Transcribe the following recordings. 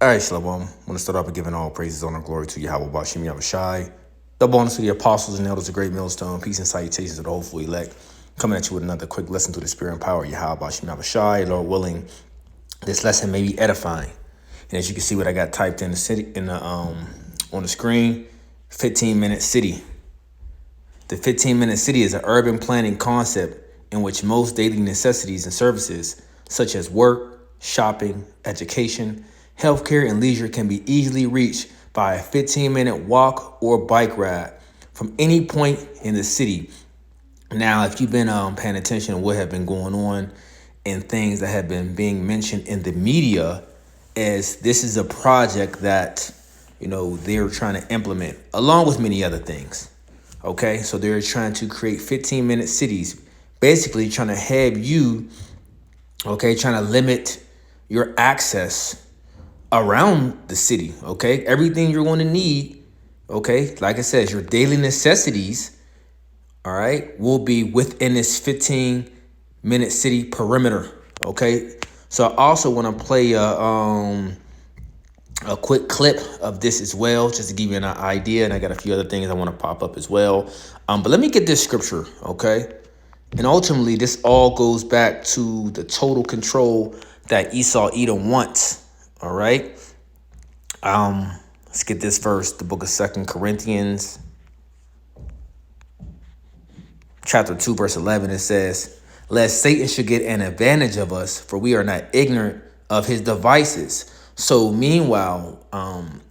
All right, Shalom. I want to start off by giving all praises, honor, and glory to Yahweh Bashim Yahushai. Double honors to the apostles and elders of Great Millstone. Peace and salutations to the hopeful elect. Coming at you with another quick lesson through the spirit and power of Yahweh Bashim Yahushai. Lord willing, this lesson may be edifying. And as you can see, what I got typed in the city on the screen, 15-minute city. The 15-minute city is an urban planning concept in which most daily necessities and services, such as work, shopping, education, healthcare, and leisure, can be easily reached by a 15-minute walk or bike ride from any point in the city. Now, if you've been paying attention to what have been going on and things that have been being mentioned in the media, as this is a project that, they're trying to implement along with many other things. Okay, so they're trying to create 15-minute cities, basically trying to have you, trying to limit your access around the city. Okay, everything you're going to need, like I said, your daily necessities, all right, will be within this 15-minute city perimeter. Okay, so I also want to play a quick clip of this as well, just to give you an idea. And I got a few other things I want to pop up as well. But let me get this scripture, okay? And ultimately, this all goes back to the total control that Esau Edom wants, all right? Let's get this verse, the book of 2 Corinthians, chapter 2, verse 11. It says, "Lest Satan should get an advantage of us, for we are not ignorant of his devices." So meanwhile,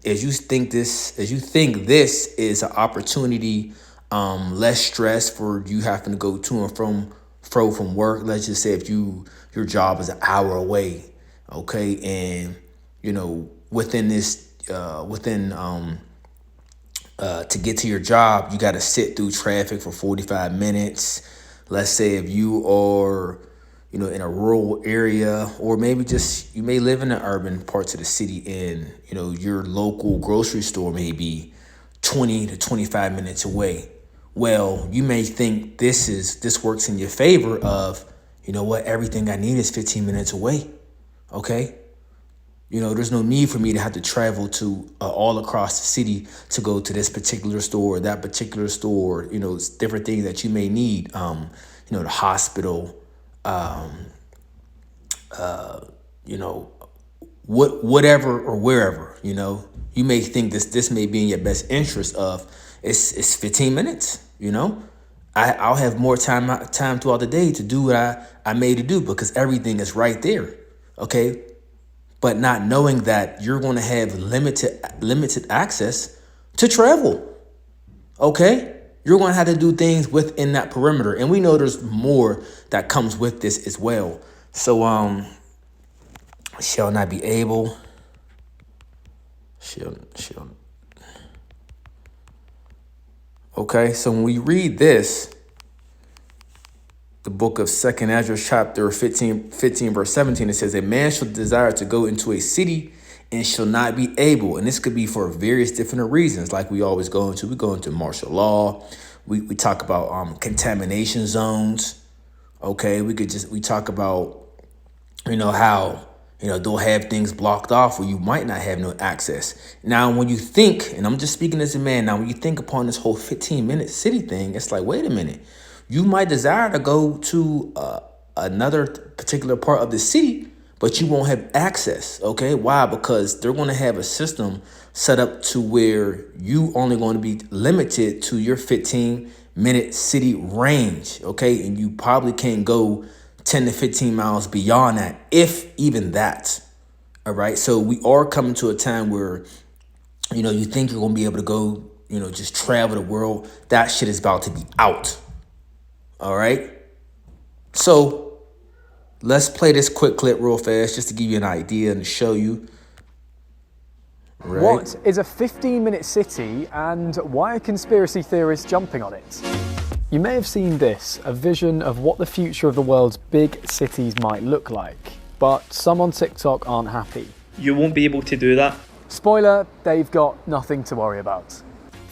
as you think this is an opportunity, less stress for you having to go to and from work. Let's just say if your job is an hour away, okay, and within this to get to your job, you got to sit through traffic for 45 minutes. Let's say if you are in a rural area, or maybe just you may live in the urban parts of the city, and your local grocery store may be 20 to 25 minutes away. Well, you may think this works in your favor of, everything I need is 15 minutes away. Okay, there's no need for me to have to travel to all across the city to go to this particular store or that particular store. It's different things that you may need. The hospital. Whatever or wherever, you may think this may be in your best interest of it's 15 minutes, I'll have more time throughout the day to do what I made to do because everything is right there. Okay. But not knowing that you're going to have limited access to travel. Okay. You're going to have to do things within that perimeter. And we know there's more that comes with this as well. So, shall not be able. Okay, so when we read this, the book of 2nd Ezra, chapter 15, verse 17, it says, "A man shall desire to go into a city and shall not be able." And this could be for various different reasons, like we always go into. We go into martial law. We talk about contamination zones. Okay, we talk about how they'll have things blocked off where you might not have no access. Now, when you think, and I'm just speaking as a man, now when you think upon this whole 15-minute city thing, it's like, wait a minute, you might desire to go to another particular part of the city, but you won't have access. Okay, why? Because they're going to have a system set up to where you only going to be limited to your 15-minute city range. Okay, and you probably can't go 10 to 15 miles beyond that, if even that. All right, so we are coming to a time where you think you're going to be able to go just travel the world. That shit is about to be out. All right, so let's play this quick clip real fast just to give you an idea and to show you. Right. What is a 15-minute city, and why are conspiracy theorists jumping on it? You may have seen this, a vision of what the future of the world's big cities might look like, but some on TikTok aren't happy. You won't be able to do that. Spoiler, they've got nothing to worry about.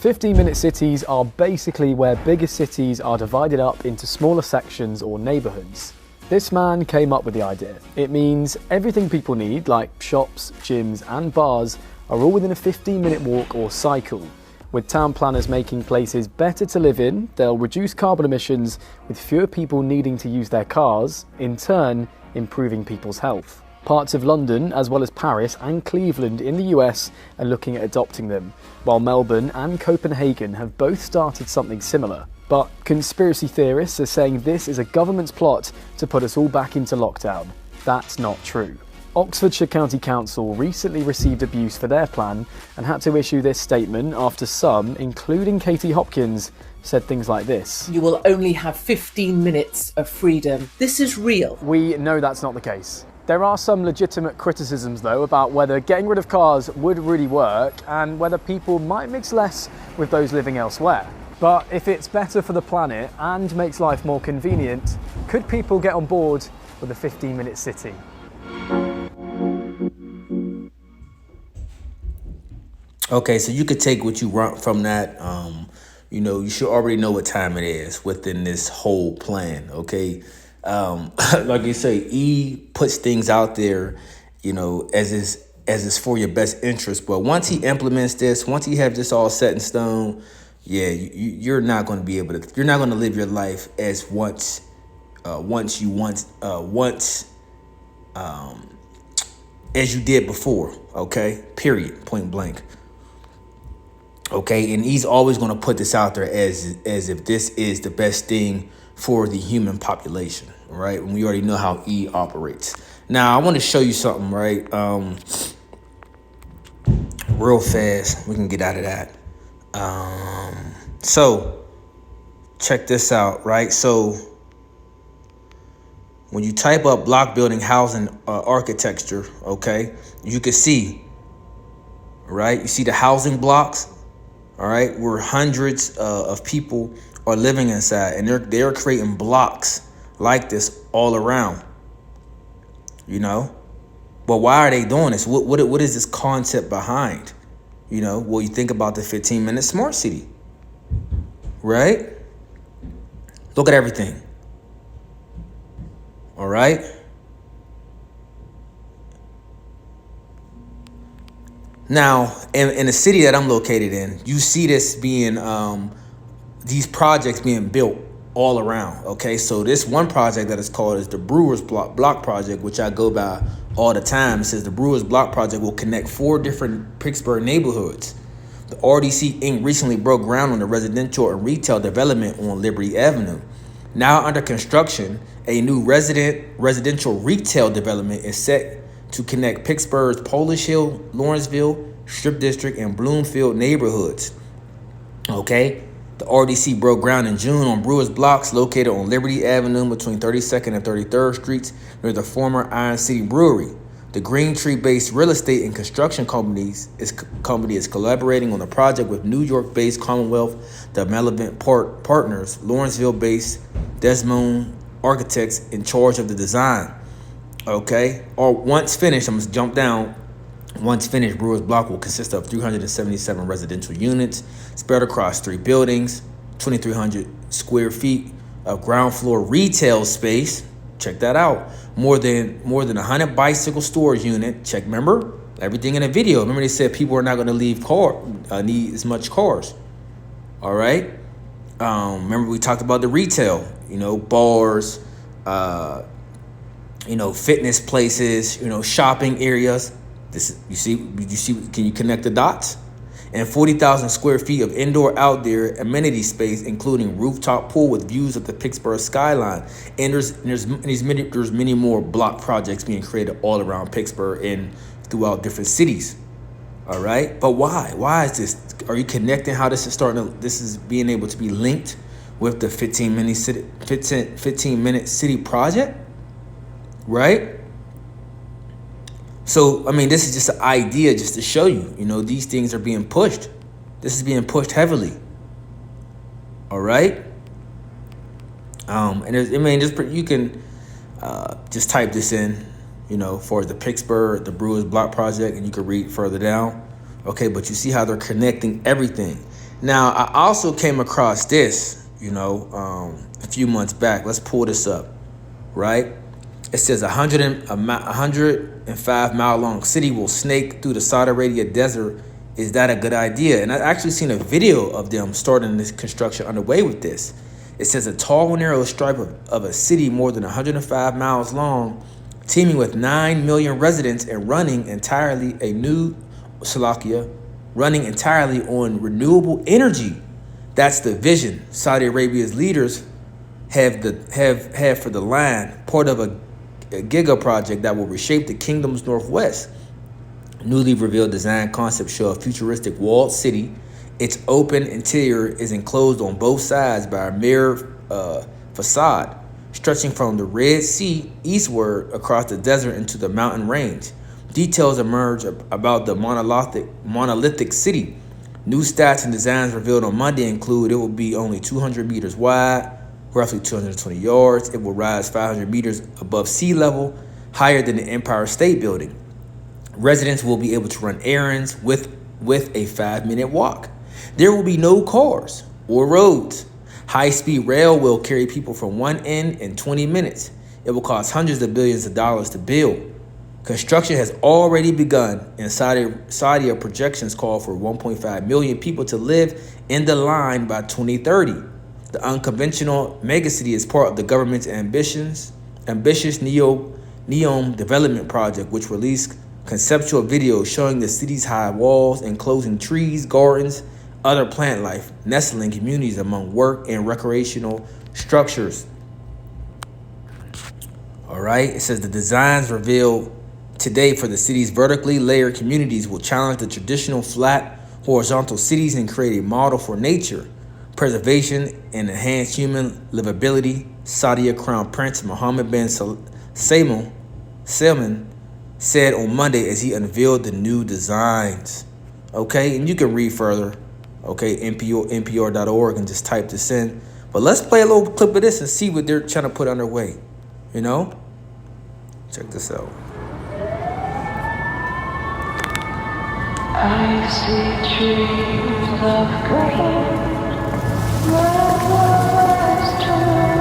15-minute cities are basically where bigger cities are divided up into smaller sections or neighborhoods. This man came up with the idea. It means everything people need, like shops, gyms and bars, are all within a 15-minute walk or cycle. With town planners making places better to live in, they'll reduce carbon emissions with fewer people needing to use their cars, in turn improving people's health. Parts of London, as well as Paris and Cleveland in the US, are looking at adopting them, while Melbourne and Copenhagen have both started something similar. But conspiracy theorists are saying this is a government's plot to put us all back into lockdown. That's not true. Oxfordshire County Council recently received abuse for their plan and had to issue this statement after some, including Katie Hopkins, said things like this. You will only have 15 minutes of freedom. This is real. We know that's not the case. There are some legitimate criticisms, though, about whether getting rid of cars would really work and whether people might mix less with those living elsewhere. But if it's better for the planet and makes life more convenient, could people get on board with a 15-minute city? Okay, so you could take what you want from that. You should already know what time it is within this whole plan, okay? Like you say, E puts things out there, as is for your best interest. But once he implements this, once he have this all set in stone, yeah, you're not going to be able to. You're not going to live your life as as you did before. Okay, period, point blank. Okay, and he's always going to put this out there as if this is the best thing for the human population, right? And we already know how E operates. Now, I want to show you something, right? Real fast, we can get out of that. So check this out, right? So when you type up block building housing architecture, okay, you can see, right? You see the housing blocks, all right, where hundreds of people are living inside, and they're creating blocks like this all around, But why are they doing this? What is this concept behind? Well, you think about the 15-minute smart city, right? Look at everything. All right. Now, in the city that I'm located in, you see this being, these projects being built all around. Okay, so this one project that is called is the Brewers Block Project, which I go by all the time. It says the Brewers Block Project will connect 4 different Pittsburgh neighborhoods. The RDC Inc. recently broke ground on the residential and retail development on Liberty Avenue. Now under construction, a new residential retail development is set to connect Pittsburgh's Polish Hill, Lawrenceville, Strip District, and Bloomfield neighborhoods. Okay, the RDC broke ground in June on Brewers Blocks located on Liberty Avenue between 32nd and 33rd Streets near the former Iron City Brewery. The Green Tree-based real estate and construction company is collaborating on the project with New York-based Commonwealth Development Partners, Lawrenceville-based Desmond Architects in charge of the design. Okay, or once finished, I'm going to jump down. Once finished, Brewers Block will consist of 377 residential units spread across 3 buildings, 2,300 square feet of ground floor retail space. Check that out. More than 100 bicycle storage unit. Check. Remember everything in the video. Remember they said people are not going to need as much cars. All right. Remember we talked about the retail. Bars. Fitness places. Shopping areas. You see. Can you connect the dots? And 40,000 square feet of indoor-outdoor amenity space, including rooftop pool with views of the Pittsburgh skyline. And there's many more block projects being created all around Pittsburgh and throughout different cities. All right, but why? Why is this? Are you connecting how this is starting? This is being able to be linked with the 15-minute city project, right? So, this is just an idea just to show you, these things are being pushed. This is being pushed heavily. All right. And you can just type this in, for the Pittsburgh, the Brewers Block Project, and you can read further down. Okay. But you see how they're connecting everything. Now, I also came across this, a few months back. Let's pull this up. Right. It says 105-mile long city will snake through the Saudi Arabia desert. Is that a good idea? And I actually seen a video of them starting this construction underway with this. It says a tall and narrow stripe of a city more than 105 miles long, teeming with 9 million residents and running entirely on renewable energy. That's the vision Saudi Arabia's leaders have for the line, part of a giga project that will reshape the kingdom's northwest. Newly revealed design concepts show a futuristic walled city. Its open interior is enclosed on both sides by a mirror facade, stretching from the Red Sea eastward across the desert into the mountain range. Details emerge about the monolithic city. New stats and designs revealed on Monday include it will be only 200 meters wide, roughly 220 yards. It will rise 500 meters above sea level, higher than the Empire State Building. Residents will be able to run errands with a 5-minute walk. There will be no cars or roads. High-speed rail will carry people from one end in 20 minutes. It will cost hundreds of billions of dollars to build. Construction has already begun, and Saudi projections call for 1.5 million people to live in the line by 2030. The unconventional megacity is part of the government's ambitious NEOM development project, which released conceptual videos showing the city's high walls, enclosing trees, gardens, other plant life, nestling communities among work and recreational structures. All right, it says the designs revealed today for the city's vertically layered communities will challenge the traditional flat, horizontal cities and create a model for nature, preservation, and enhance human livability. Saudi Crown Prince Mohammed bin Salman said on Monday as he unveiled the new designs. Okay, and you can read further. Okay, NPR.org, and just type this in. But let's play a little clip of this and see what they're trying to put underway. You know? Check this out. I see trees of green, red was torn,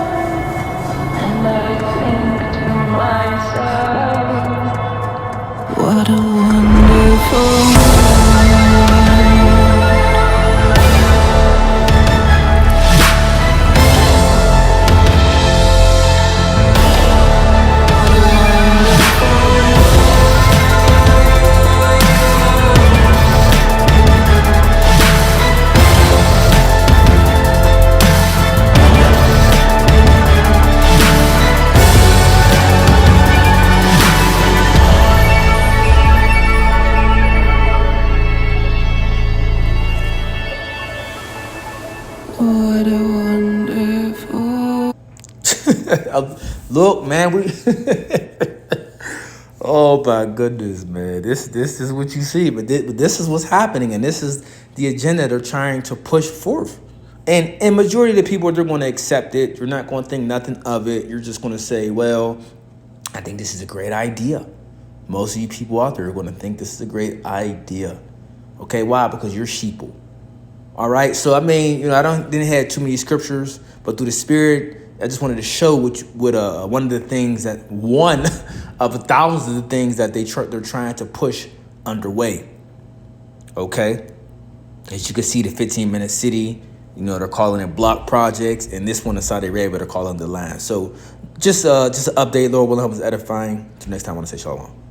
and I think to myself, what a wonderful Look, man, oh my goodness, man. This is what you see, but this is what's happening, and this is the agenda they're trying to push forth. And majority of the people, they're going to accept it. You're not going to think nothing of it. You're just going to say, well, I think this is a great idea. Most of you people out there are going to think this is a great idea. Okay, why? Because you're sheeple. All right, so I mean, I didn't have too many scriptures, but through the Spirit, I just wanted to show one of the things that one of thousands of things that they're trying to push underway. Okay, as you can see, the 15-minute city, they're calling it block projects, and this one in Saudi Arabia, they're calling the line. So just an update. Lord willing, help us edifying. Till next time, I want to say shalom.